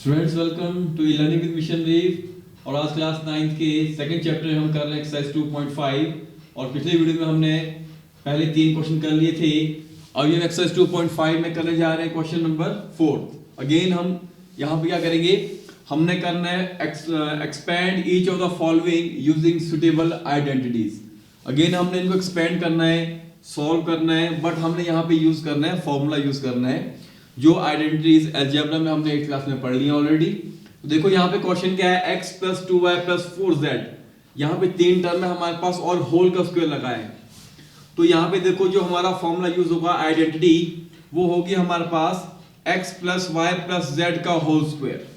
Students welcome to learning with mission रीव। और आज क्लास 9th के सेकंड चैप्टर हम कर रहे हैं एक्सरसाइज 2.5। और पिछले वीडियो में हमने पहले 3 क्वेश्चन कर लिए थे। अब ये एक्सरसाइज 2.5 में करने जा रहे हैं क्वेश्चन नंबर 4। अगेन हम यहाँ पे क्या करेंगे, हमने करना है expand each of the following using suitable identities. Again हमने इनको एक्सपैंड करना है, सॉल्व करना है, बट हमने यहाँ पे यूज करना है फॉर्मूला यूज करना है जो आइडेंटिटीज अलजेब्रा में हमने 8th क्लास में पढ़ ली ऑलरेडी। तो देखो यहाँ पे क्वेश्चन क्या है, x + 2y + 4z। यहाँ पे 3 टर्म है हमारे पास और होल का स्क्वायर लगा है। तो यहाँ पे देखो जो हमारा फॉर्मूला यूज होगा आइडेंटिटी वो होगी हमारे पास x + y + z का होल स्क्वायर।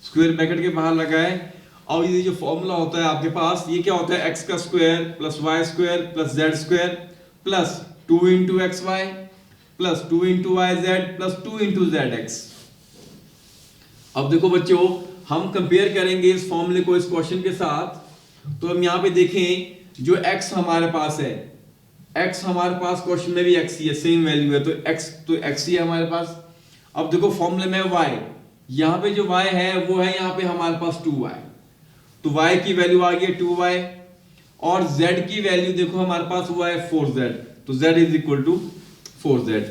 स्क्वायर ब्रैकेट के बाहर लगा है। और ये जो फॉर्मूला होता है आपके पास, ये क्या होता है, x का square + y square + z square plus 2 × xy plus 2 × yz plus 2 × zx। अब देखो बच्चों, हम कंपेयर करेंगे इस फॉर्मूले को इस क्वेश्चन के साथ। तो हम यहाँ पे देखें जो x हमारे पास है, x हमारे पास क्वेश्चन में भी x ही है, सेम वैल्यू है, तो x ही है हमारे पास। अब देखो फॉर्मूले में y, यहाँ पे जो y है वो है यहाँ पे हमारे पास 2y। तो y की वैल्यू आ गई 2y और z की वैल्यू देखो हमारे पास हुआ है 4z। तो z = 4z।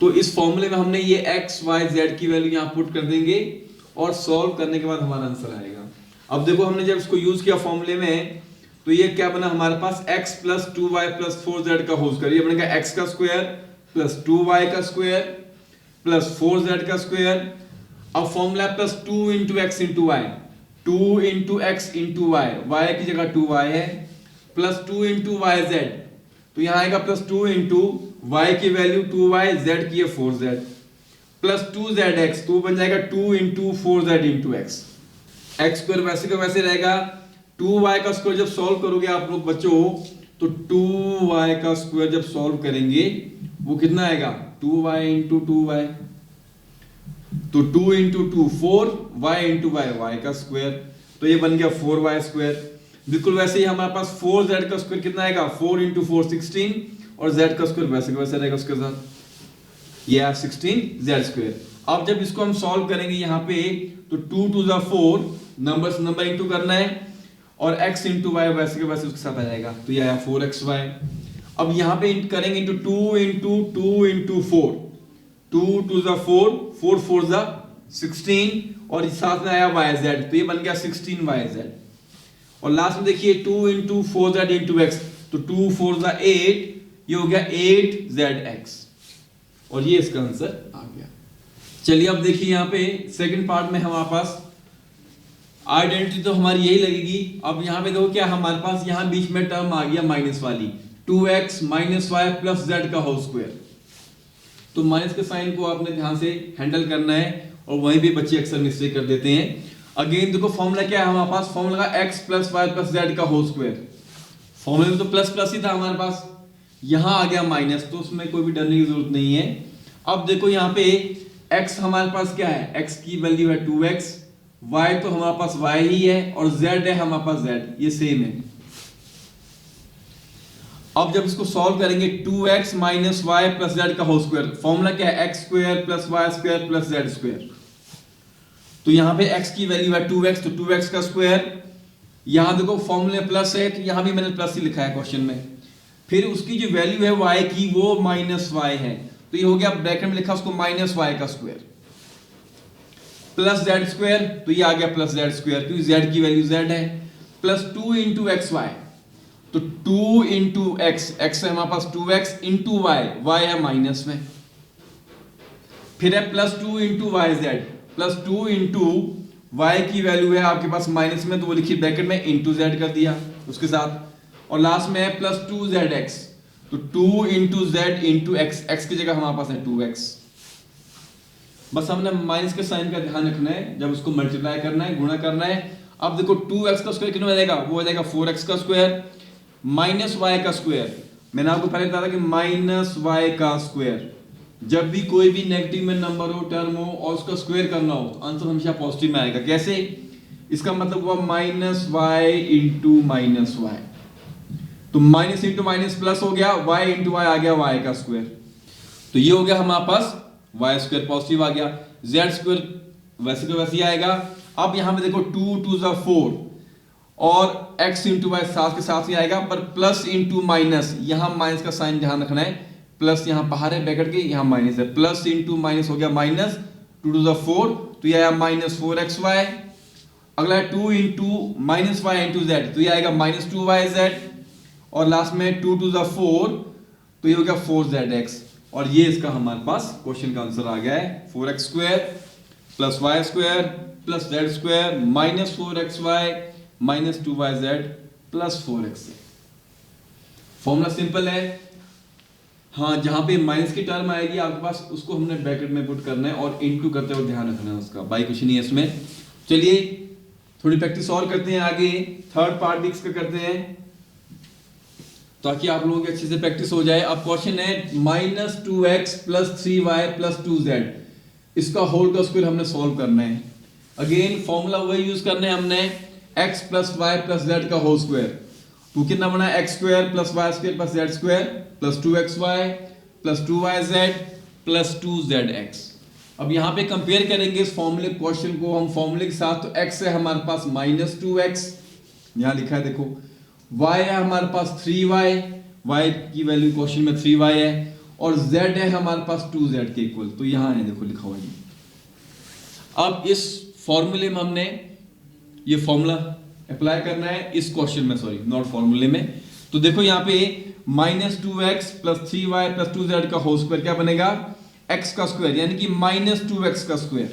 तो इस फॉर्मूले में हमने ये x y z की वैल्यू यहाँ पुट कर देंगे और सॉल्व करने के बाद हमारा आंसर आएगा। अब देखो हमने जब इसको यूज किया फॉर्मूले में, तो ये क्या बना हमारे पास, x + 2y + 4z का होल स्क्वायर। ये बनेगा x का स्क्वायर प्लस 2y का स्क्वायर प्लस 4z का स्क्वायर। अब formula plus 2 × x × y, 2 × x × y, y की जगह 2y है, प्लस 2 × yz। तो यहाँ आएगा प्लस 2 × y की वैल्यू 2y, z की है 4z प्लस 2zx। तो बन जाएगा 2 × 4z × x। x स्क्वायर वैसे का वैसे रहेगा। 2y का स्क्वायर जब सॉल्व करोगे आप लोग बच्चों, तो 2y का स्क्वायर जब सॉल्व करेंगे वो कितना आएगा, 2y × 2y। तो 2 × 2 4, y × y, y का स्क्वायर। तो ये बन गया 4y स्क्वायर। बिल्कुल वैसे ही हमारे पास 4z का स्क्वायर कितना आएगा, 4 × 4 16 और z का स्क्वायर वैसे का वैसे रहेगा उसके साथ, ये 16z स्क्वायर। अब जब इसको हम सॉल्व करेंगे यहाँ पे, तो 2 × 2 = 4, नंबर इंटू करना है और x × y वैसे के वैसे उसके साथ आ जाएगा। तो ये आया 4xy। अब यहाँ पे करेंगे इंटू 2 × 2 × 4, 2 × 2 = 4, 4 × 4 = 16 और साथ में आया yz। तो ये बन गया 16yz। और लास्ट में देखिए 2 × 4z × x, तो 2 × 4 = 8, ये हो गया 8zx। और ये इसका आंसर आ गया। चलिए अब देखिए यहाँ पे सेकंड पार्ट में हमारे पास आइडेंटिटी तो हमारी यही लगेगी। अब यहाँ पे देखो क्या हमारे पास यहाँ बीच में टर्म आ गया माइनस वाली, 2x - y + z का होल स्क्वायर। तो माइनस के साइन को आपने ध्यान से हैंडल करना है और वहीं पे बच्चे अक्सर मिस्टेक कर देते हैं। अगेन देखो फॉर्मूला क्या है हमारे पास, फॉर्मूला x + y + z का होल स्क्वायर। फॉर्मूले में तो प्लस ही था हमारे पास, यहां आ गया माइनस, तो उसमें कोई भी डरने की जरूरत नहीं है। अब देखो यहाँ पे x हमारे पास क्या है, x की वैल्यू है 2x, y तो हमारे पास y ही है और z है हमारे पास z, ये सेम है। अब जब इसको सॉल्व करेंगे 2x - y + z का होल स्क्वायर, फॉर्मूला क्या है, x² + y² + z²। तो यहाँ पे x की वैल्यू है 2x, तो 2x का स्क्वायर। यहाँ देखो फॉर्मूले प्लस है, तो यहाँ भी मैंने प्लस ही लिखा है क्वेश्चन में। फिर उसकी जो वैल्यू है y की वो -y है, तो ये हो गया ब्रैकेट में लिखा उसको -y का स्क्वायर प्लस z²। तो ये आ गया प्लस z² क्योंकि z की वैल्यू z है, प्लस 2 × xy। तो 2 × x है हमारे पास 2x × y है माइनस में, फिर है प्लस 2 × yz, प्लस 2 × y की वैल्यू है आपके पास माइनस में, तो वो लिखी ब्रैकेट में इंटू z कर दिया उसके साथ। और लास्ट में है प्लस 2zx, तो 2 × z × x की जगह हमारे पास है 2x। बस हमने माइनस के साइन का ध्यान रखना है जब उसको मल्टीप्लाई करना है, गुणा करना है। अब देखो 2x का स्क्वायर कितना हो जाएगा, वो हो जाएगा 4x का स्क्वायर माइनस y का स्क्वायर। मैंने आपको पहले बताया था कि -y का स्क्वायर, जब भी कोई भी नेगेटिव में नंबर हो, टर्म हो और उसका स्क्वायर करना हो, आंसर हमेशा पॉजिटिव में आएगा। कैसे, इसका मतलब हुआ -y × -y। तो माइनस इंटू माइनस प्लस हो गया, y × y आ गया y का स्क्वायर। तो ये हो गया हमारे पास y² पॉजिटिव आ गया, z² वैसे का वैसे ही आएगा। अब यहाँ पे देखो 2 2 ज़ा 4 और x इंटू वाई साथ के साथ ही आएगा, पर प्लस इंटू माइनस, यहाँ माइनस का साइन ध्यान रखना है, प्लस यहाँ बाहर है ब्रैकेट के, यहाँ माइनस है, प्लस इंटू माइनस हो गया माइनस, 2 2 ज़ा 4 तो ये आया माइनस 4xy। अगला है 2 into minus Y into Z तो ये आएगा माइनस 2yz, और लास्ट में 2 2 ज़ा 4 तो ये हो गया 4zx। और ये इसका हमारे पास क्वेश्चन का आंसर आ गया है 4x square plus Y square plus Z square minus 4xy minus 2yz plus 4x। Formula simple है। हाँ, जहां पे माइनस की टर्म आएगी आपके पास उसको हमने ब्रैकेट में पुट करना है और इनटू करते हुए ध्यान रखना है उसका, बाई कुछ नहीं है इसमें। चलिए थोड़ी प्रैक्टिस और करते हैं आगे, थर्ड पार्ट भी इसका करते हैं ताकि आप लोगों की अच्छे से प्रैक्टिस हो जाए। अब क्वेश्चन है minus 2x plus 3y plus 2z, इसका होल का स्क्वायर हमने सॉल्व करना है। अगेन फॉर्मूला वही यूज करना है हमने, x plus Y plus Z का होल स्क्वायर, तो कितना बना x square plus Y square plus Z square plus 2xy plus 2yz plus 2zx। अब यहाँ पे कंपेयर करेंगे इस फॉर्मूले क्वेश्चन को हम फॉर्मूले के साथ, तो x है हमारे पास माइनस 2x, यहाँ लिखा है देखो, y है हमारे पास 3y, y की वैल्यू क्वेश्चन में 3y है, और z है हमारे पास 2z के इक्वल, तो यहाँ है देखो लिखा हुआ है। अब इस फॉर्मूले में हमने ये फॉर्मूला अप्लाई करना है इस क्वेश्चन में, सॉरी नॉट फॉर्मूले में। तो देखो यहाँ पे minus 2x plus 3y plus 2z का होल स्क्वायर क्या बनेगा, x का स्क्वायर यानी कि माइनस 2x का स्क्वायर,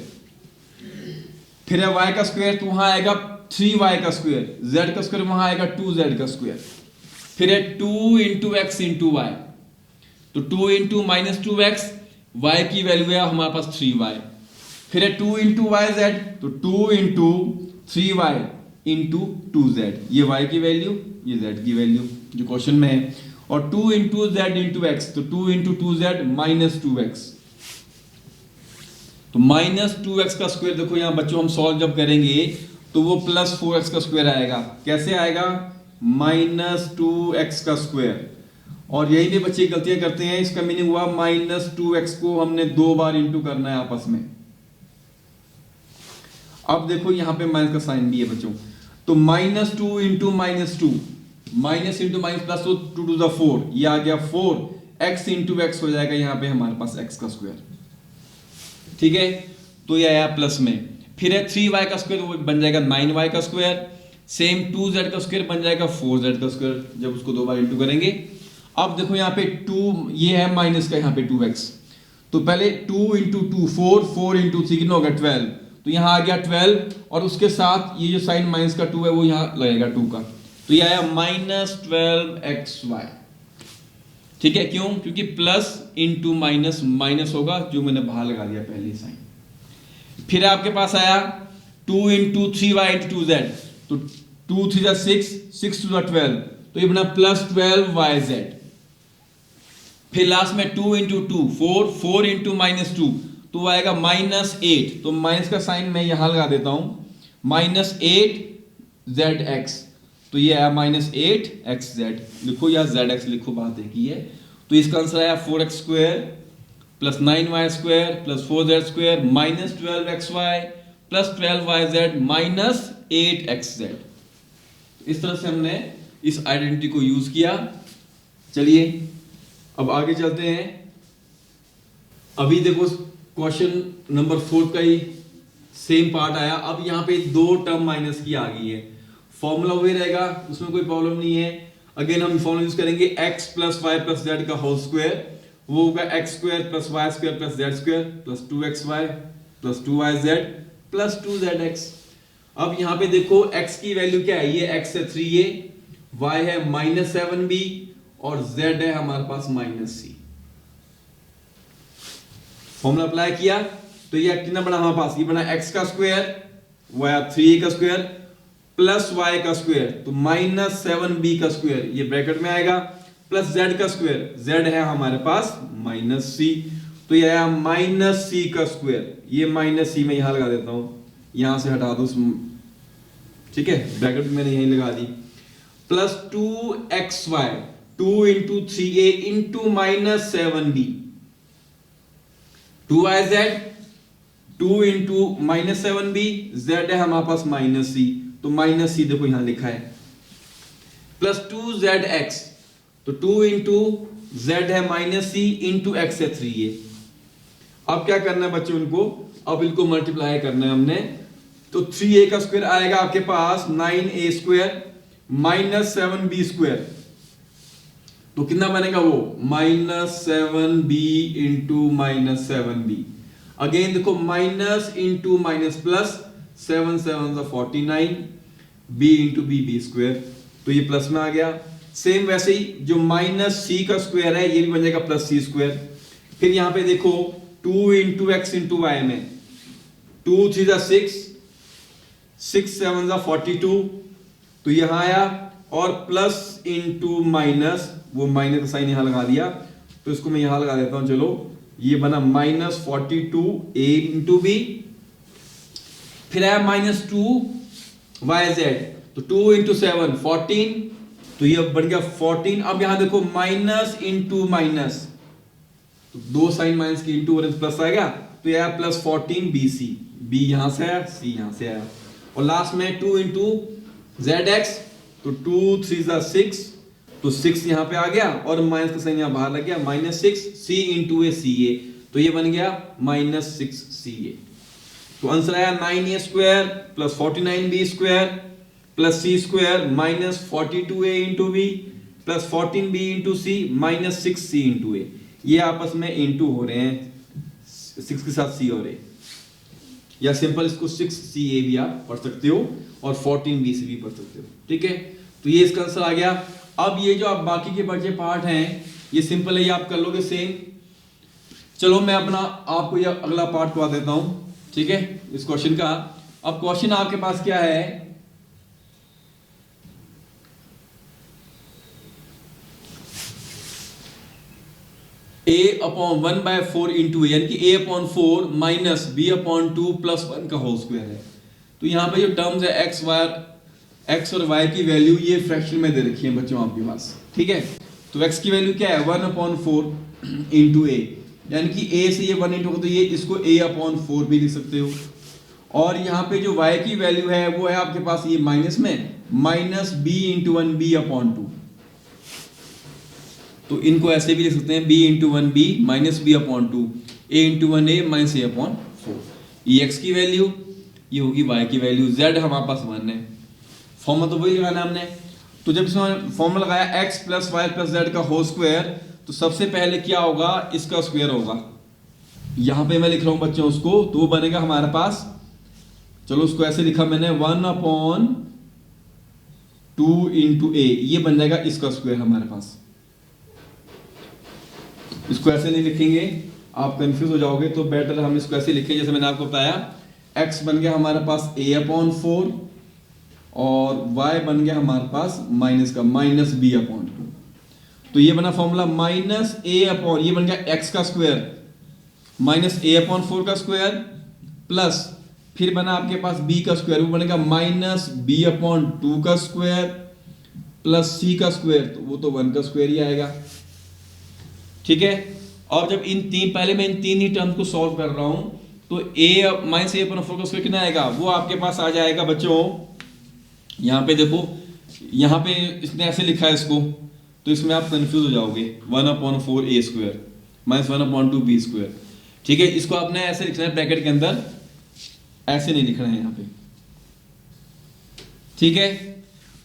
फिर है y का स्क्वायर तो वहां आएगा 3y का स्क्वायर, z का स्क्वायर वहां आएगा 2z का स्क्वायर, फिर है 2 इंटू एक्स इंटू वाई, तो 2 इंटू माइनस 2x, y की वैल्यू है हमारे पास 3y, फिर है 2 इंटू वाई जेड, तो 2 इंटू 3y इंटू 2z, ये y की वैल्यू ये z की वैल्यू जो क्वेश्चन में है, और 2 इंटू जेड इंटू एक्स, तो 2 इंटू 2z माइनस 2x, तो माइनस 2x का स्क्वायर देखो यहाँ बच्चों हम सॉल्व जब करेंगे तो वो प्लस 4x का स्क्वायर आएगा। कैसे आएगा, माइनस 2x का स्क्वायर, और यही पे बच्चे गलतियां करते हैं, इसका मीनिंग हुआ माइनस 2x को हमने 2 बार इंटू करना है आपस में। अब देखो यहाँ पे माइनस का साइन भी है बच्चों, तो minus 2 into minus 2, minus into minus plus, तो 2 टू द 4, ये आ गया 4x इंटू एक्स हो जाएगा यहाँ पे हमारे पास x का स्क्वायर, ठीक है, तो ये आया प्लस में। फिर है 3y का स्क्वायर वो बन जाएगा 9y का स्क्वायर, सेम 2z का स्क्वायर बन जाएगा 4z का स्क्वायर जब उसको 2 बार इंटू करेंगे। अब देखो यहाँ पे 2 ये है माइनस का यहाँ पे 2x, तो पहले 2 इंटू 2 4, 4 इंटू 3 कितना हो गया 12, तो यहाँ आ गया 12, और उसके साथ ये जो साइन माइनस का 2 है वो यहाँ लगेगा 2 का, तो ये आया माइनस 12xy, ठीक है, क्यों, क्योंकि प्लस इंटू माइनस माइनस होगा जो मैंने बाहर लगा दिया पहले साइन। फिर आपके पास आया 2 इंटू 3y इंटू 2z, तो 2 3 जा 6, 6 2 जा 12, तो ये बना प्लस 12yz। फिर लास्ट में 2 इंटू 2 4, 4 इंटू माइनस 2, तो आएगा माइनस 8, तो माइनस का साइन मैं यहां लगा देता हूं, माइनस 8zx, तो ये आया माइनस 8xz, लिखो या zx लिखो, बात एक ही है। तो इसका आंसर आया 4x square plus 9y square plus 4z square minus 12xy plus 12yz minus 8xz। इस तरह से हमने इस आइडेंटिटी को यूज किया। चलिए अब आगे चलते हैं। अभी देखो क्वेश्चन नंबर 4 का ही सेम पार्ट आया। अब यहाँ पे 2 टर्म माइनस की आ गई है, फॉर्मूला वही रहेगा, उसमें कोई प्रॉब्लम नहीं है। अगेन हम फॉर्मूला यूज करेंगे x plus Y plus Z का होल स्क्वायर, वो होगा x square plus Y square plus Z square plus 2xy plus 2yz plus 2zx। अब यहाँ पे देखो x की वैल्यू क्या है, ये x है 3a, y है माइनस 7b और z है हमारे पास माइनस c। फॉर्मूला अप्लाई किया तो ये कितना बना हमारे पास, ये बना x का स्क्वायर, वो आया 3a का स्क्वायर प्लस y का स्क्वायर, तो माइनस 7b का स्क्वायर, ये ब्रैकेट में आएगा, प्लस z का स्क्वायर, z है हमारे पास माइनस c, तो ये आया माइनस c का स्क्वायर। ये माइनस c मैं यहां लगा देता हूं, यहां से हटा दो, ठीक है, ब्रैकेट में मैंने यहीं लगा दी, plus 2xy 2 into 3a into minus 7b, 2yz 2 into minus 7b, z है हमारे पास माइनस c, तो माइनस c देखो यहां लिखा है, प्लस 2zx, तो 2 इंटू z है माइनस c इंटू x है 3a। अब क्या करना है बच्चों इनको, अब इनको मल्टीप्लाई करना है हमने, तो 3a का स्क्वायर आएगा आपके पास 9a square minus 7b square, तो कितना बनेगा वो minus 7b into minus 7b। Again देखो minus into minus plus, 7 7 49, b into B square, तो ये प्लस में आ गया। सेम वैसे ही जो माइनस c का स्क्वायर है ये भी बन जाएगा प्लस c स्क्वायर। फिर यहां पे देखो 2 इंटू एक्स इंटू वाई में 2 3 6, 6 7 42, तो यहां आया, और प्लस इंटू माइनस, वो माइनस का साइन यहां लगा दिया, तो इसको मैं यहां लगा देता हूं, चलो ये बना माइनस 42 a इंटू बी। फिर आया माइनस 2 वाई जेड, तो 2 इंटू 7 14, तो ये बन गया 14। अब यहां देखो माइनस इंटू माइनस, तो दो साइन माइनस की इंटू और प्लस आएगा, तो यह प्लस 14 बी सी, बी यहां से आया, सी यहां से आया, और लास्ट में 2 इंटू जेड एक्स, तो 2 3 6, तो 6 यहां पे आ गया, और माइनस का साइन यहां बाहर लग गया, माइनस 6 सी इंटू ए सी ए, तो ये बन गया माइनस 6 सी ए। तो आंसर आया 9a square plus 49b square plus C square minus 42a into B plus 14b into C minus 6c into A. ये आपस में इंटू हो रहे हैं, 6 के साथ c हो रहे, या सिंपल इसको 6ca भी आप पढ़ सकते हो और 14b से भी पढ़ सकते हो, ठीक है। तो ये इसका आंसर आ गया। अब ये जो आप बाकी के बचे पार्ट हैं ये सिंपल है, ये आप कर लोगे सेम। चलो मैं अपना आपको ये अगला पार्ट करवा देता हूं, ठीक है, इस क्वेश्चन का। अब क्वेश्चन आपके पास क्या है, a/1/4 इंटू यानी कि a/4 माइनस b/2 प्लस 1 का होल स्क्वायर है। तो यहां पे जो टर्म्स है x और y की वैल्यू ये फ्रैक्शन में दे रखी है बच्चों आपके पास, ठीक है। तो x की वैल्यू क्या है 1/4 इंटू a, यानी कि a से ये 1 इंटू होगा तो ये इसको a/4 भी लिख सकते हो। और यहाँ पे जो y की वैल्यू है वो है आपके पास ये माइनस में माइनस b इंटू 1 b/2, तो इनको ऐसे भी लिख सकते हैं b into 1 b minus b/2 a into 1 a minus a/4। ये x की वैल्यू, ये होगी y की वैल्यू, z हमारे पास 1 है, फॉर्मूला तो वही लगाना हमने। तो जब इसमें फॉर्मूला लगाया x plus Y plus Z का होल स्क्वायर, तो सबसे पहले क्या होगा इसका स्क्वायर होगा, यहां पे मैं लिख रहा हूं बच्चों उसको, तो वो बनेगा हमारे पास, चलो उसको ऐसे लिखा मैंने 1/2 इंटू ए, ये बन जाएगा इसका स्क्वायर हमारे पास। इसको ऐसे नहीं लिखेंगे आप कंफ्यूज हो जाओगे, तो बेटर हम इसको ऐसे लिखें जैसे मैंने आपको बताया, x बन गया हमारे पास a/4 और y बन गया हमारे पास माइनस का माइनस b/2, तो ये बना फॉर्मूला माइनस a/, ये बन गया x का स्क्वायर माइनस a/4 का स्क्वायर प्लस फिर बना आपके पास b का स्क्वायर, वो बनेगा माइनस b/2 का स्क्वायर प्लस c का स्क्वायर, तो वो तो 1 का स्क्वायर ही आएगा, ठीक है। और जब पहले मैं इन तीन ही टर्म्स को सॉल्व कर रहा हूं, तो a माइनस a/4 का स्क्वायर कितना आएगा, वो आपके पास आ जाएगा बच्चों, यहाँ पे देखो, यहाँ पे इसने ऐसे लिखा है इसको, तो इसमें आप कंफ्यूज हो जाओगे, 1/4 a square minus 1/2 b square, ठीक है। इसको आपने ऐसे लिखना है ब्रैकेट के अंदर, ऐसे नहीं लिखना है यहाँ पे, ठीक है।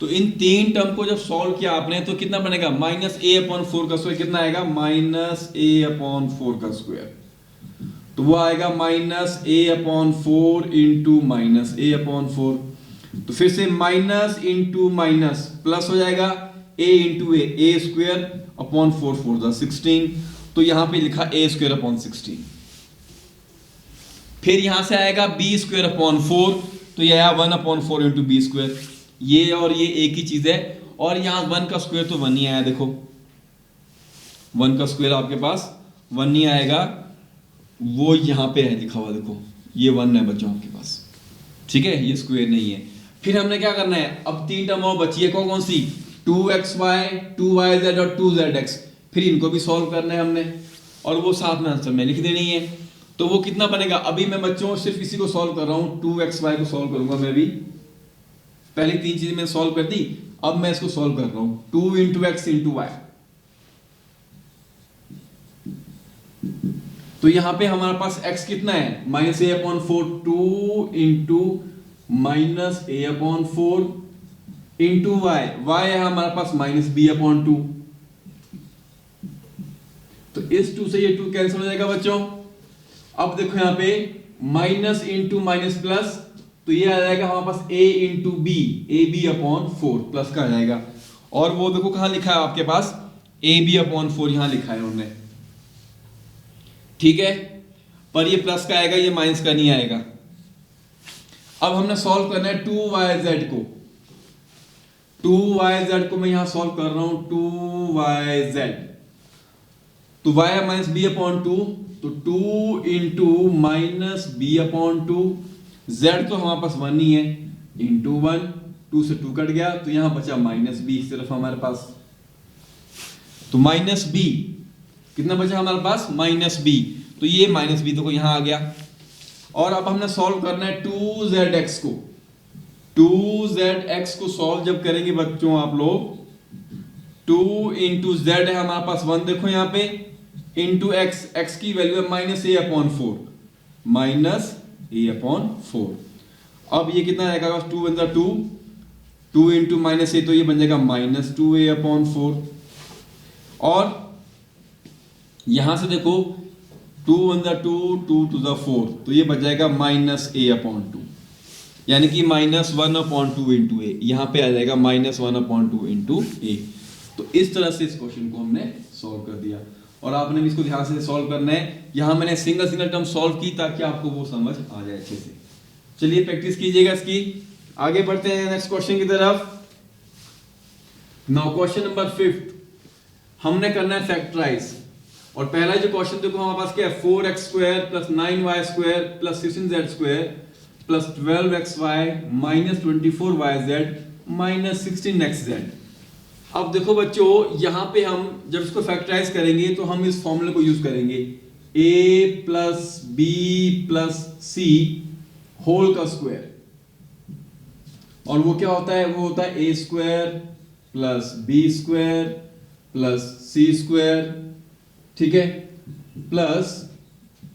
तो इन तीन टर्म को जब सॉल्व किया आपने तो कितना बनेगा माइनस a/4 का स्क्वायर कितना आएगा माइनस a/4 का स्क्वायर, तो वो आएगा minus a/4 into minus a/4, तो फिर से माइनस इंटू माइनस प्लस हो जाएगा a into a square upon 4 4 16, तो यहां पे लिखा a स्क्वायर अपॉन 16। फिर यहां से आएगा b स्क्वायर अपॉन 4, तो यह आया 1/4 इंटू बी स्क्वायर, ये और ये एक ही चीज है। और यहां 1 का स्क्वायर तो 1 ही आया, देखो 1 का स्क्वायर आपके पास 1 ही आएगा, वो यहां पे है लिखा हुआ, देखो ये 1 है बच्चों आपके पास, ठीक है, ये स्क्वायर नहीं है। फिर हमने क्या करना है, अब तीन टर्म और बची है, कौन कौन सी, 2xy 2yz और 2zx, फिर इनको भी सॉल्व करना है हमने, और वो साथ में आंसर में लिख देनी है। तो वो कितना बनेगा? अभी मैं बच्चों सिर्फ इसी को सॉल्व कर रहा हूं, 2xy को सॉल्व करूंगा मैं भी। पहले तीन चीजें मैंने सॉल्व कर दी, अब मैं इसको सॉल्व कर रहा हूं, 2 इंटू एक्स इंटू वाई। तो यहां पे हमारे पास x कितना है? माइनस ए अपॉन 4, 2 इंटू माइनस ए अपॉन 4 इंटू वाई, वाई है हमारे पास माइनस बी अपॉन 2। तो इस 2 से ये 2 कैंसिल हो जाएगा बच्चों। अब देखो यहां पे माइनस इंटू माइनस प्लस, तो ये आ जाएगा हमारे पास a into B, A B upon 4 plus का आ जाएगा। और वो देखो कहां लिखा है आपके पास, ए बी अपॉन 4 यहां लिखा है उन्होंने, ठीक है। पर ये प्लस का आएगा, ये माइनस का नहीं आएगा। अब हमने सॉल्व करना है 2yz को, 2yz को मैं यहां सॉल्व कर रहा हूं, 2yz। तो y है माइनस बी अपॉन 2, तो 2 into minus B upon 2, z तो हमारे पास 1 ही है, इंटू 1, 2 से 2 कट गया, तो यहां बचा माइनस बी सिर्फ हमारे पास। तो माइनस बी कितना बचा हमारे पास? Minus B. तो ये माइनस बी देखो यहां आ गया। और अब हमने सॉल्व करना है 2zx को, 2zx को सॉल्व जब करेंगे बच्चों आप लोग, 2 इंटू जेड है हमारे पास 1 देखो यहां पे, इंटू एक्स, एक्स की वैल्यू है माइनस ए अपॉन 4, माइनस ए अपॉन 4। अब ये कितना आएगा? 2 वन 2, 2 इंटू माइनस ए, तो ये बन जाएगा माइनस 2a अपॉन 4। और यहां से देखो 2 वन 2, 2 टू द 4, तो ये बच जाएगा माइनस a अपॉन 2, यानी कि माइनस 1 अपॉन 2 इंटू ए, यहां पे आ जाएगा माइनस 1 अपॉन 2 इंटू ए। तो इस तरह से इस क्वेश्चन को हमने सॉल्व कर दिया। और आपने भी इसको ध्यान से सॉल्व करना है। यहां मैंने सिंगल सिंगल टर्म सॉल्व की ताकि आपको वो समझ आ जाए अच्छे से। चलिए प्रैक्टिस कीजिएगा इसकी। आगे बढ़ते हैं नेक्स्ट क्वेश्चन की तरफ। नाउ क्वेश्चन नंबर 5 हमने करना है फैक्टराइज। और पहला जो क्वेश्चन देखो हमारे पास क्या है, 4x² plus 9y² plus 16z² plus 12xy minus 24yz minus 16xz। अब देखो बच्चों यहां पे हम जब इसको फैक्टराइज करेंगे तो हम इस फॉर्मूले को यूज करेंगे, a plus B plus C whole का स्क्वायर। और वो क्या होता है? वो होता है a² plus b² plus c², ठीक है, plus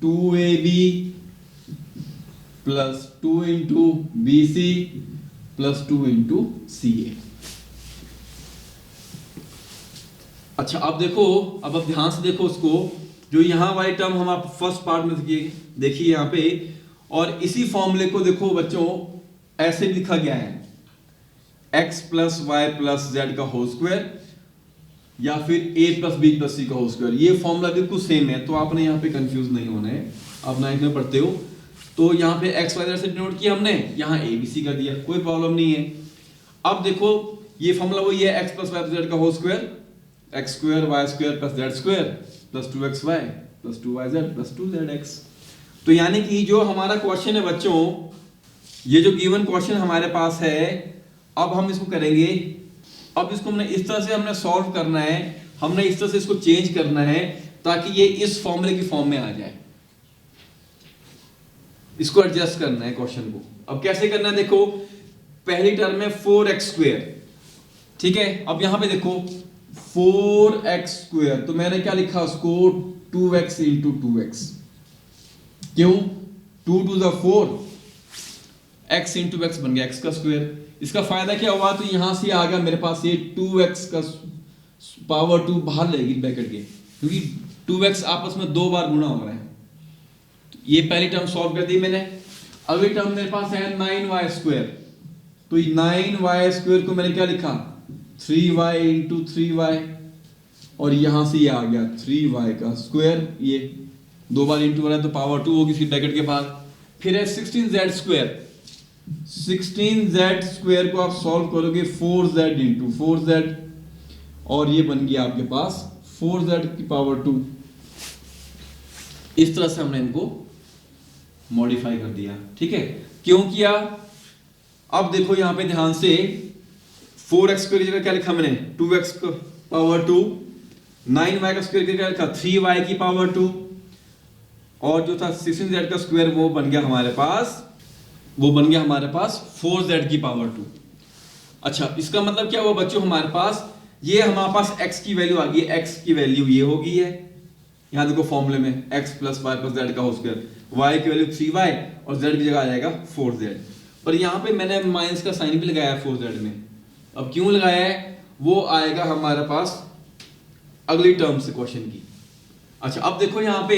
2ab plus 2 into bc plus 2 into ca। अच्छा अब देखो, अब आप ध्यान से देखो उसको, जो यहां वाली टर्म हम आप फर्स्ट पार्ट में देखिए यहां पे, और इसी फॉर्मूले को देखो बच्चों ऐसे लिखा गया है, x plus Y plus Z का होल स्क्वायर या फिर a plus B plus C का होल स्क्वायर। ये फॉर्मूला बिल्कुल सेम है, तो आपने यहाँ पे कंफ्यूज नहीं होना है। आप 9th में पढ़ते हो तो यहाँ पे x वाई जेड से डिनोट किया हमने, यहाँ a b c कर दिया, कोई प्रॉब्लम नहीं है। अब देखो ये फॉर्मूला वही है, x plus Y plus Z का whole square, x square Y square plus Z square plus 2xy plus 2yz plus 2zx। तो यानी कि जो हमारा क्वेश्चन है बच्चों, ये जो गिवन क्वेश्चन हमारे पास है, अब हम इसको करेंगे, अब इसको हमने इस तरह से हमने सॉल्व करना है, हमने इस तरह से इसको चेंज करना है ताकि ये इस फॉर्मूले की फॉर्म में आ जाए। इसको एडजस्ट करना है क्वेश्चन को। अब कैसे करना है देखो, पहली टर्म में 4x², ठीक है। अब यहां पे देखो 4x², तो मैंने क्या लिखा उसको, 2x इंटू 2x। क्यों? 2 to the 4, x into x बन गया x का स्क्वायर। इसका फायदा क्या हुआ, तो यहां से आ गया मेरे पास ये 2x का पावर 2 बाहर लगेगी ब्रैकेट के, क्योंकि 2x आपस में 2 बार गुणा हो रहा है। तो ये पहली टर्म सॉल्व कर दी मैंने। अगली टर्म मेरे पास है 9y², तो 9y² को मैंने क्या लिखा, 3y इंटू 3y, और यहां से ये आ गया 3y का स्क्वायर, ये 2 बार इंटू हो रहा है तो पावर 2 होगी इसकी ब्रैकेट के बाद। फिर है 16z², 16z² को आप सॉल्व करोगे 4z इंटू 4z, और ये बन गया आपके पास 4z की पावर 2। इस तरह से हमने इनको मॉडिफाई कर दिया, ठीक है। क्यों किया? अब देखो यहां पे ध्यान से, 4x² की जगह क्या लिखा मैंने, 2x की पावर 2, 9y² की जगह क्या लिखा, 3y की पावर 2, और जो था 16z का स्क्वायर वो बन गया हमारे पास 4z की पावर 2। अच्छा, इसका मतलब क्या हुआ बच्चों, हमारे पास x की वैल्यू आ गई। x की वैल्यू ये हो गई है, यहां देखो फॉर्मूले में x plus Y plus Z का होल स्क्वायर, y की वैल्यू 3y और z की जगह आ जाएगा 4z। पर यहाँ पे मैंने माइनस का साइन भी लगाया है 4z में। अब क्यों लगाया है, वो आएगा हमारे पास अगली टर्म से क्वेश्चन की। अच्छा, अब देखो यहाँ पे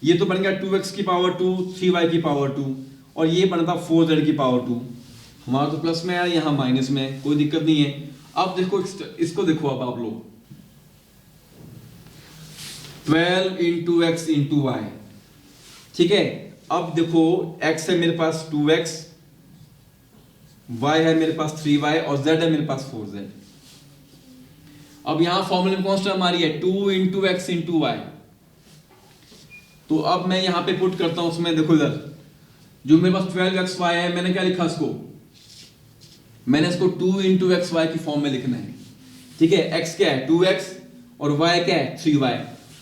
ये तो बन गया 2x की पावर 2, 3y की पावर 2 और ये बनता 4z की पावर 2। हमारा तो प्लस में है, यहाँ माइनस में, कोई दिक्कत नहीं है। अब देखो इसको देखो, अब आप लोग 12 इंटू एक्स इंटू वाई, ठीक है। अब देखो x है मेरे पास 2x, y है मेरे पास 3y और z है मेरे पास 4z। अब यहां फॉर्मूले में कौन सा टर्म आ रही है, 2 इंटू एक्स इंटू वाई। तो अब मैं यहां पे पुट करता हूं उसमें, देखो इधर जो मेरे पास 12xy है, मैंने क्या लिखा इसको, मैंने इसको 2 इंटू एक्स वाई की फॉर्म में लिखना है, ठीक है। x क्या है 2x और y क्या है 3y।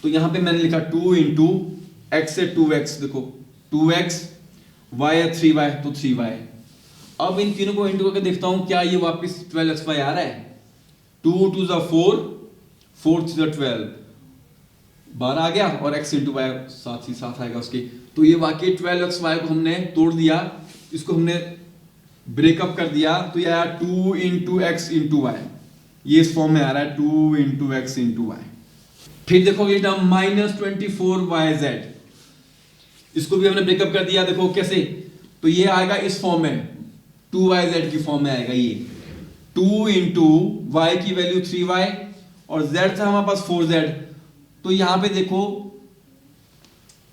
तो यहां पे मैंने लिखा 2 इंटू एक्स से 2x, देखो 2x, y है 3y तो 3y। अब इन तीनों को इंटू करके देखता हूं क्या ये वापस 12xy आ रहा है। 2 2 4, 4 3 12, 12 आ गया और x इंटू वाई साथ ही साथ आएगा उसके। तो ये वाकई 12xy को हमने तोड़ दिया, इसको हमने ब्रेकअप कर दिया, तो ये आया 2 इंटू एक्स इंटू वाई। ये इस फॉर्म में आ रहा है 2 इंटू एक्स इंटू वाई। फिर देखो ये टर्म -24yz, इसको भी हमने ब्रेकअप कर दिया, देखो कैसे, तो ये आएगा इस फॉर्म में 2yz की फॉर्म में आएगा। ये 2 इंटू वाई की वैल्यू 3y और z था हमारे पास 4z। तो यहां पे देखो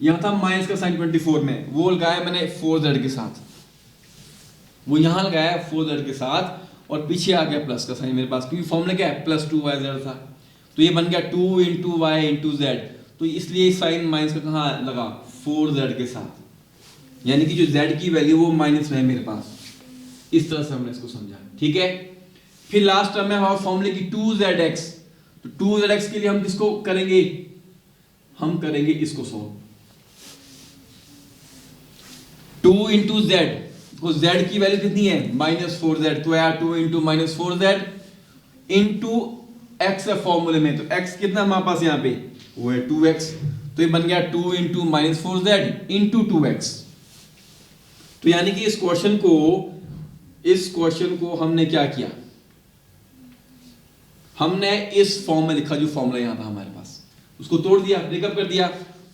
यहां था माइनस का साइन 24 में, वो लगाया मैंने 4z के साथ, वो यहां लगाया 4z के साथ और पीछे आ गया प्लस का साइन मेरे पास, क्योंकि फॉर्मूला क्या है +2yz था। तो ये बन गया 2 इंटू वाई इंटू जेड। तो इसलिए साइन माइनस का कहां लगा 4z के साथ, यानी कि जो z की वैल्यू वो माइनस में है मेरे पास। इस तरह से हमने इसको समझा, ठीक है। फिर लास्ट टर्म में हमारा फॉर्मूले की 2zx। तो 2zx के लिए हम किसको करेंगे, हम करेंगे इसको सॉल्व। 2 इंटू जेड, तो z की वैल्यू कितनी है -4z, तो यार 2 इंटू -4z इंटू x है फॉर्मूले में, तो x कितना हमारे पास यहाँ पे वो है 2x। तो ये बन गया 2 इंटू -4z इंटू 2x। तो यानी कि इस क्वेश्चन को हमने क्या किया, हमने इस फॉर्म में लिखा, जो फॉर्मूला यहां था हमारे पास, उसको तोड़ दिया, ब्रेकअप कर दिया।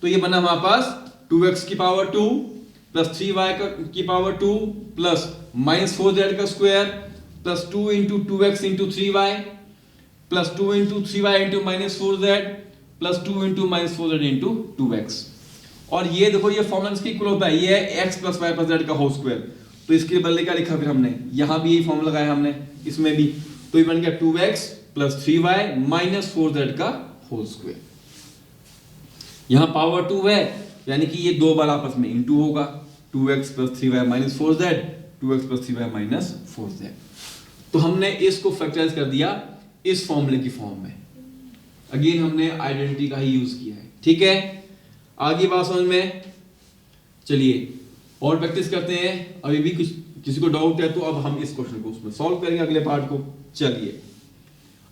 तो ये बना हमारे पास 2x की पावर 2 प्लस 3y की पावर 2 प्लस -4z का square plus 2 into 2x into 3y plus 2 into 3y into -4z plus 2 into -4z into 2x। और ये देखो ये फॉर्मूला इसकी इक्वल होता है, ये है x plus Y plus Z का होल स्क्वायर। तो इसके बदले क्या लिखा फिर हमने, यहां भी यही फॉर्मूला लगाया हमने, इसमें भी। तो ये बन गया 2x plus 3y minus 4z का होल स्क्वायर। यहां पावर 2 है, यानी कि ये दो बार आपस में इंटू होगा, 2x plus 3y minus 4z, 2x plus 3y minus 4z। तो हमने इसको फैक्टराइज कर दिया इस फॉर्मूले की फॉर्म में। अगेन हमने आइडेंटिटी का ही यूज किया है, ठीक है। आगे बात समझ में, चलिए और प्रैक्टिस करते हैं। अभी भी कुछ किसी को डाउट है तो अब हम इस क्वेश्चन को उसमें सॉल्व करेंगे अगले पार्ट को। चलिए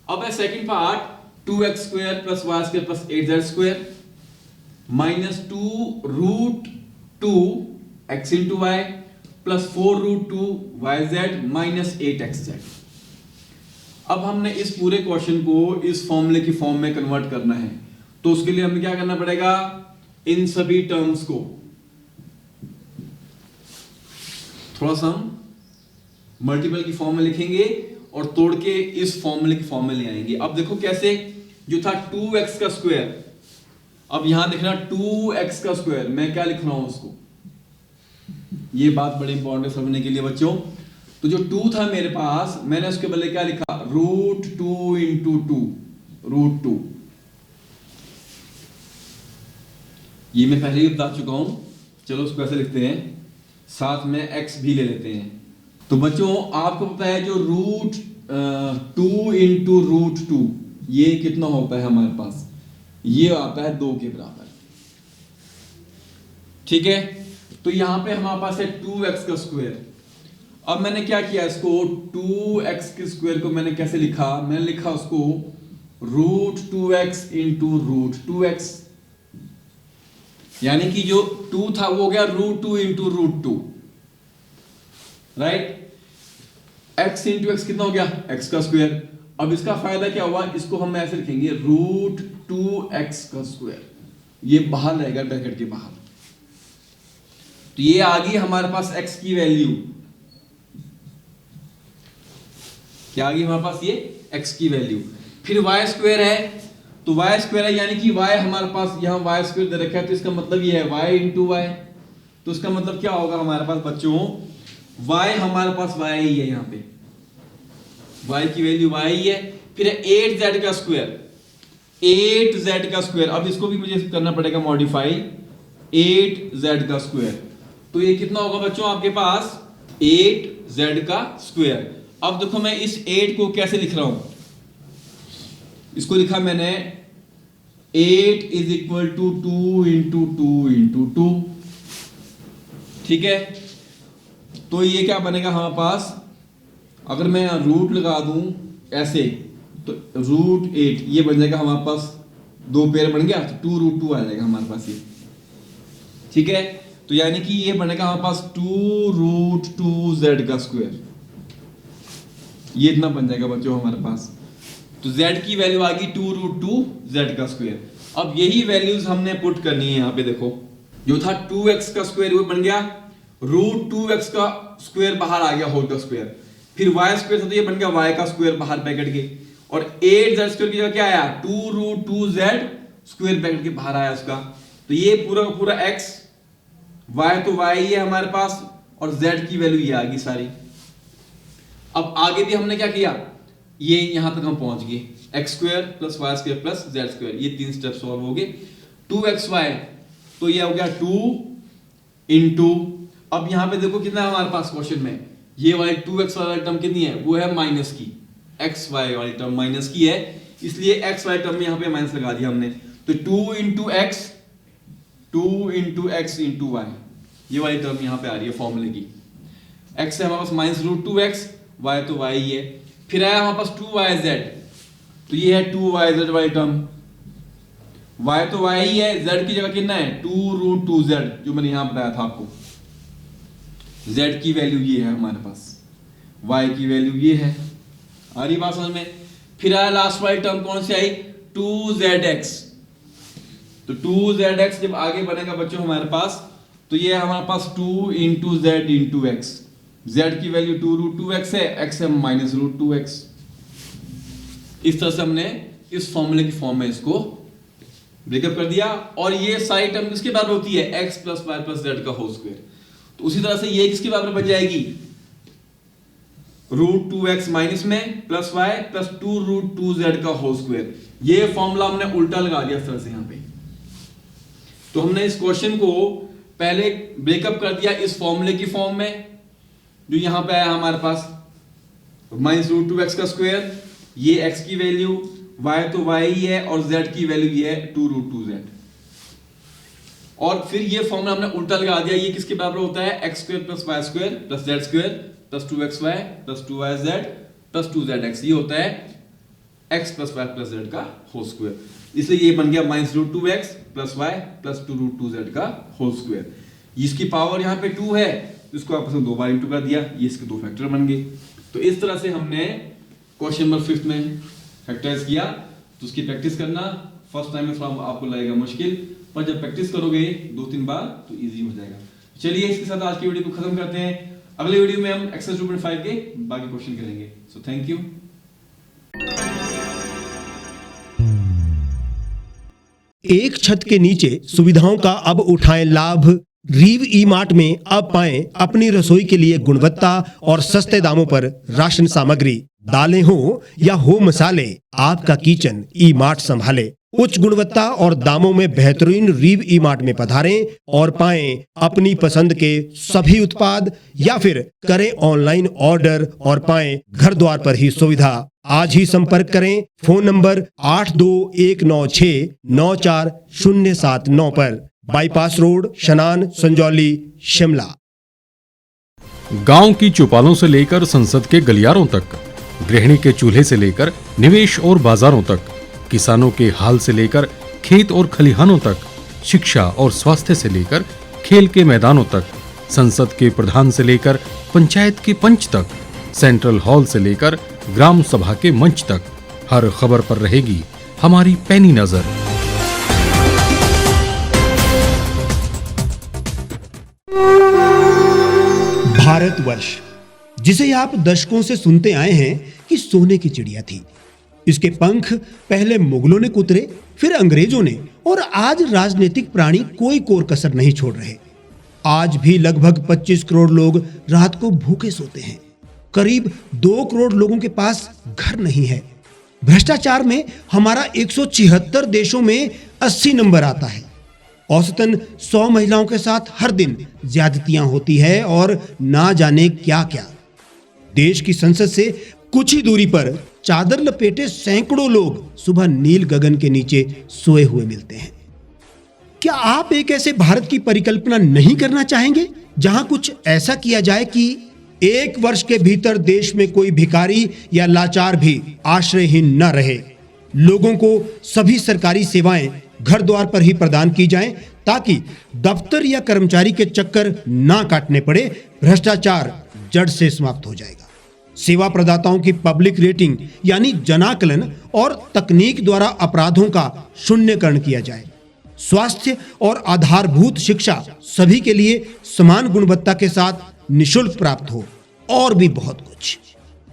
अब है second part, 2x square plus Y square plus 8z square minus 2 root 2 x into Y plus 4 root 2 yz minus 8xz। अब हमने इस पूरे क्वेश्चन को इस फॉर्मूले की फॉर्म में कन्वर्ट करना है, तो उसके लिए हमें क्या करना पड़ेगा, इन सभी टर्म्स को थोड़ा सा हम मल्टीपल की फॉर्म में लिखेंगे और तोड़ के इस फॉर्मूले की फॉर्म में ले आएंगे। अब देखो कैसे, जो था 2x का स्क्वायर, अब यहां देखना 2x का स्क्वायर, मैं क्या लिख रहा हूं उसको, ये बात बड़ी इंपॉर्टेंट है समझने के लिए बच्चों। तो जो 2 था मेरे पास, मैंने उसके बदले क्या लिखा, रूट 2 इंटू 2, रूट 2। ये मैं पहले ही बता चुका हूं, चलो उसको ऐसे लिखते हैं, साथ में x भी ले लेते हैं। तो बच्चों आपको पता है जो रूट 2 इंटू रूट 2 ये कितना होता है हमारे पास, ये आता है 2 के बराबर। ठीक है, तो यहां पे हमारे पास है 2x का स्क्वायर। अब मैंने क्या किया, इसको 2x के स्क्वायर को मैंने कैसे लिखा, मैंने लिखा उसको √2x इंटू √2x, यानी कि जो 2 था वो हो गया √2 into √2, right. x into x कितना हो गया, x का स्क्वायर। अब इसका फायदा क्या हुआ, इसको हम ऐसे लिखेंगे √2x का स्क्वायर, ये बाहर रहेगा ब्रैकेट के बाहर। तो ये आ गई हमारे पास x की वैल्यू, क्या आ गई हमारे पास, ये x की वैल्यू। फिर y स्क्वायर है, तो y स्क्वायर है यानी कि y हमारे पास यहाँ y स्क्वायर दे रखा है, तो इसका मतलब ये है y इंटू वाई। तो इसका मतलब क्या होगा हमारे पास बच्चों, y हमारे पास y ही है, यहाँ पे y की वैल्यू y ही है। फिर 8z का स्क्वायर, 8z का स्क्वायर, अब इसको भी मुझे करना पड़ेगा मॉडिफाई, 8z का स्क्वायर। तो ये कितना होगा बच्चों आपके पास, 8z का स्क्वायर। अब देखो मैं इस 8 को कैसे लिख रहा हूं, इसको लिखा मैंने 8 is equal to 2 into 2 into 2, ठीक है। तो ये क्या बनेगा हमारे पास, अगर मैं रूट लगा दूं ऐसे, तो √8 ये बन जाएगा हमारे पास, दो पेयर बन गया, तो 2√2 आ जाएगा हमारे पास ये, ठीक है। तो यानी कि ये बनेगा हमारे पास 2√2z का स्क्वायर, ये इतना बन जाएगा बच्चों हमारे पास। तो z की वैल्यू आ गई 2√2z का स्क्वायर। अब यही वैल्यूज हमने पुट करनी है यहाँ पे, देखो जो था 2x का स्क्वायर वो बन गया √2x का स्क्वायर, बाहर आ गया होल का स्क्वायर। फिर y स्क्वायर था तो ये बन गया y का स्क्वायर बाहर ब्रैकेट के, और 8z स्क्वायर की जगह क्या आया, 2√2z स्क्वायर ब्रैकेट के बाहर आया उसका। तो ये पूरा का पूरा x, y तो y ही है हमारे पास, और z की वैल्यू ये आ गई सारी। अब आगे भी हमने क्या किया, ये यहां तक हम पहुंच गए, X square plus Y square plus Z square, ये 3 स्टेप सॉल्व हो गए। 2xy तो ये हो गया 2 इंटू, अब यहां पे देखो कितना है हमारे पास क्वेश्चन में, ये वाली 2x वाली टर्म कितनी है, वो है माइनस की, xy वाली टर्म माइनस की है, इसलिए x वाली टर्म में यहां पे माइनस लगा दिया हमने। तो 2 into X, 2 into X into Y, ये वाली टर्म यहां पे आ रही है फॉर्मूले की। x है हमारे पास -√2x, y तो y ही है। फिर आया हमारे पास 2yz, तो ये है 2yz वाली टर्म, y तो y ही है, z की जगह कितना है 2√2z, जो मैंने यहां बताया था आपको। z की वैल्यू ये है हमारे पास, y की वैल्यू ये है, आ रही बात समझ में। फिर आया लास्ट वाली टर्म कौन सी आई, 2zx, तो 2zx जब आगे बनेगा बच्चों हमारे पास, तो ये है हमारे पास 2 into Z into x, z की वैल्यू 2√2x है, x है -√2x। इस तरह से हमने इस फॉर्मूले की फॉर्म में इसको ब्रेकअप कर दिया, और ये सारी टर्म किसके बराबर होती है, x plus Y plus Z का होल स्क्वायर। तो उसी तरह से ये किसके बराबर बन जाएगी, √2x माइनस में प्लस वाई प्लस 2√2z का होल स्क्वायर। ये फॉर्मूला हमने उल्टा लगा दिया इस तरह से यहाँ पे। तो हमने इस क्वेश्चन को पहले ब्रेकअप कर दिया इस फॉर्मूले की फॉर्म में, जो यहां पे आया हमारे पास -√2x का स्क्वायर, ये x की वैल्यू, y तो y ही है, और z की वैल्यू ये है 2√2z। और फिर ये फॉर्मूला हमने उल्टा लगा दिया, ये किसके बराबर होता है, x square plus Y square plus Z square plus 2xy plus 2yz plus 2zx, ये होता है x plus Y plus Z का होल स्क्वायर। इसलिए ये बन गया -√2x plus Y plus 2√2z का होल स्क्वायर। इसकी पावर यहाँ पे 2 है, इसको आपस में 2 बार इंटू कर दिया, ये इसके 2 फैक्टर बन गए। तो इस तरह से हमने क्वेश्चन नंबर 5 में फैक्टराइज किया। तो उसकी प्रैक्टिस करना, फर्स्ट टाइम में थोड़ा आपको लगेगा मुश्किल, पर जब प्रैक्टिस करोगे 2-3 बार तो इजी हो जाएगा। चलिए इसके साथ आज की वीडियो को खत्म करते हैं, अगले वीडियो में हम एक्सरसाइज 2.5 के बाकी क्वेश्चन करेंगे। So thank you. एक छत के नीचे सुविधाओं का अब उठाएं लाभ। रीव ई मार्ट में अब पाएं अपनी रसोई के लिए गुणवत्ता और सस्ते दामों पर राशन सामग्री। दालें हो या हो मसाले, आपका किचन ई मार्ट संभाले। उच्च गुणवत्ता और दामों में बेहतरीन रीव ई मार्ट में पधारें और पाएं अपनी पसंद के सभी उत्पाद, या फिर करें ऑनलाइन ऑर्डर और पाएं घर द्वार पर ही सुविधा। आज ही संपर्क करें फोन नंबर 8219694079 पर। बाईपास रोड, शनान, संजौली, शिमला। गांव की चौपालों से लेकर संसद के गलियारों तक, गृहिणी के चूल्हे से लेकर निवेश और बाजारों तक, किसानों के हाल से लेकर खेत और खलिहानों तक, शिक्षा और स्वास्थ्य से लेकर खेल के मैदानों तक, संसद के प्रधान से लेकर पंचायत के पंच तक, सेंट्रल हॉल से लेकर ग्राम सभा के मंच तक, हर खबर पर रहेगी हमारी पैनी नजर। भारतवर्ष, जिसे आप दशकों से सुनते आए हैं कि सोने की चिड़िया थी। इसके पंख पहले मुगलों ने कुतरे, फिर अंग्रेजों ने, और आज राजनीतिक प्राणी कोई कोर कसर नहीं छोड़ रहे। आज भी लगभग 25 करोड़ लोग रात को भूखे सोते हैं। करीब 2 करोड़ लोगों के पास घर नहीं है। भ्रष्टाचार में हमारा 176 देशों में 80 नंबर आता है। औसतन 100 महिलाओं के साथ हर दिन ज्यादतियां होती है और ना जाने क्या क्या। देश की संसद से कुछ ही दूरी पर चादर लपेटे सैकड़ों लोग सुबह नील गगन के नीचे सोए हुए मिलते हैं। क्या आप एक ऐसे भारत की परिकल्पना नहीं करना चाहेंगे जहां कुछ ऐसा किया जाए कि 1 वर्ष के भीतर देश में कोई भिखारी या लाचार भी आश्रयहीन न रहे? लोगों को सभी सरकारी सेवाएं घर द्वार पर ही प्रदान की जाएं ताकि दफ्तर या कर्मचारी के चक्कर ना काटने पड़े। भ्रष्टाचार जड़ से समाप्त हो जाएगा। सेवा प्रदाताओं की पब्लिक रेटिंग यानी जनाकलन और तकनीक द्वारा अपराधों का शून्यकरण किया जाए। स्वास्थ्य और आधारभूत शिक्षा सभी के लिए समान गुणवत्ता के साथ निशुल्क प्राप्त हो, और भी बहुत कुछ।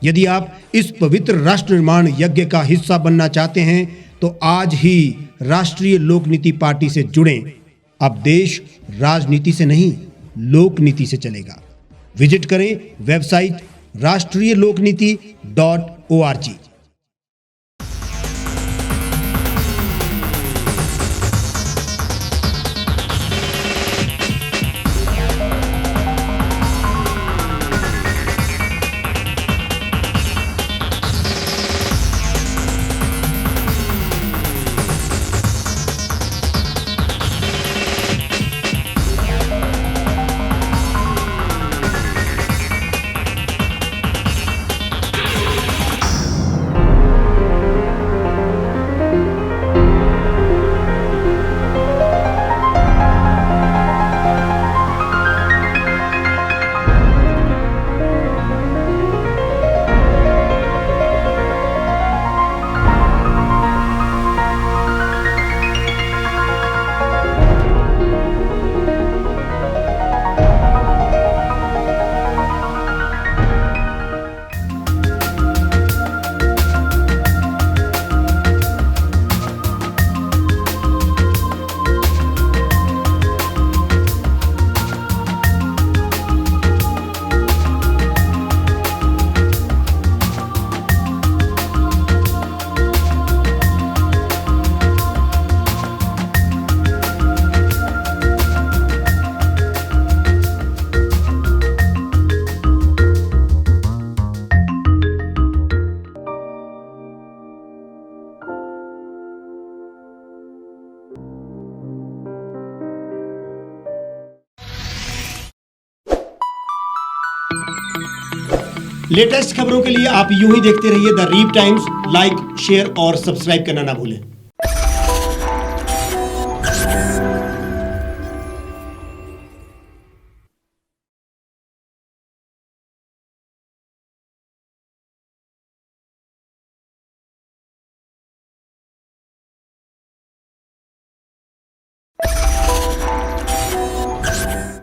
यदि आप इस पवित्र राष्ट्र निर्माण यज्ञ का हिस्सा बनना चाहते हैं तो आज ही राष्ट्रीय लोक नीति पार्टी से जुड़ें। अब देश राजनीति से नहीं, लोक नीति से चलेगा। विजिट करें वेबसाइट rashtriyalokniti.org। लेटेस्ट खबरों के लिए आप यूं ही देखते रहिए the reap times. Like, share और सब्सक्राइब करना ना भूलें।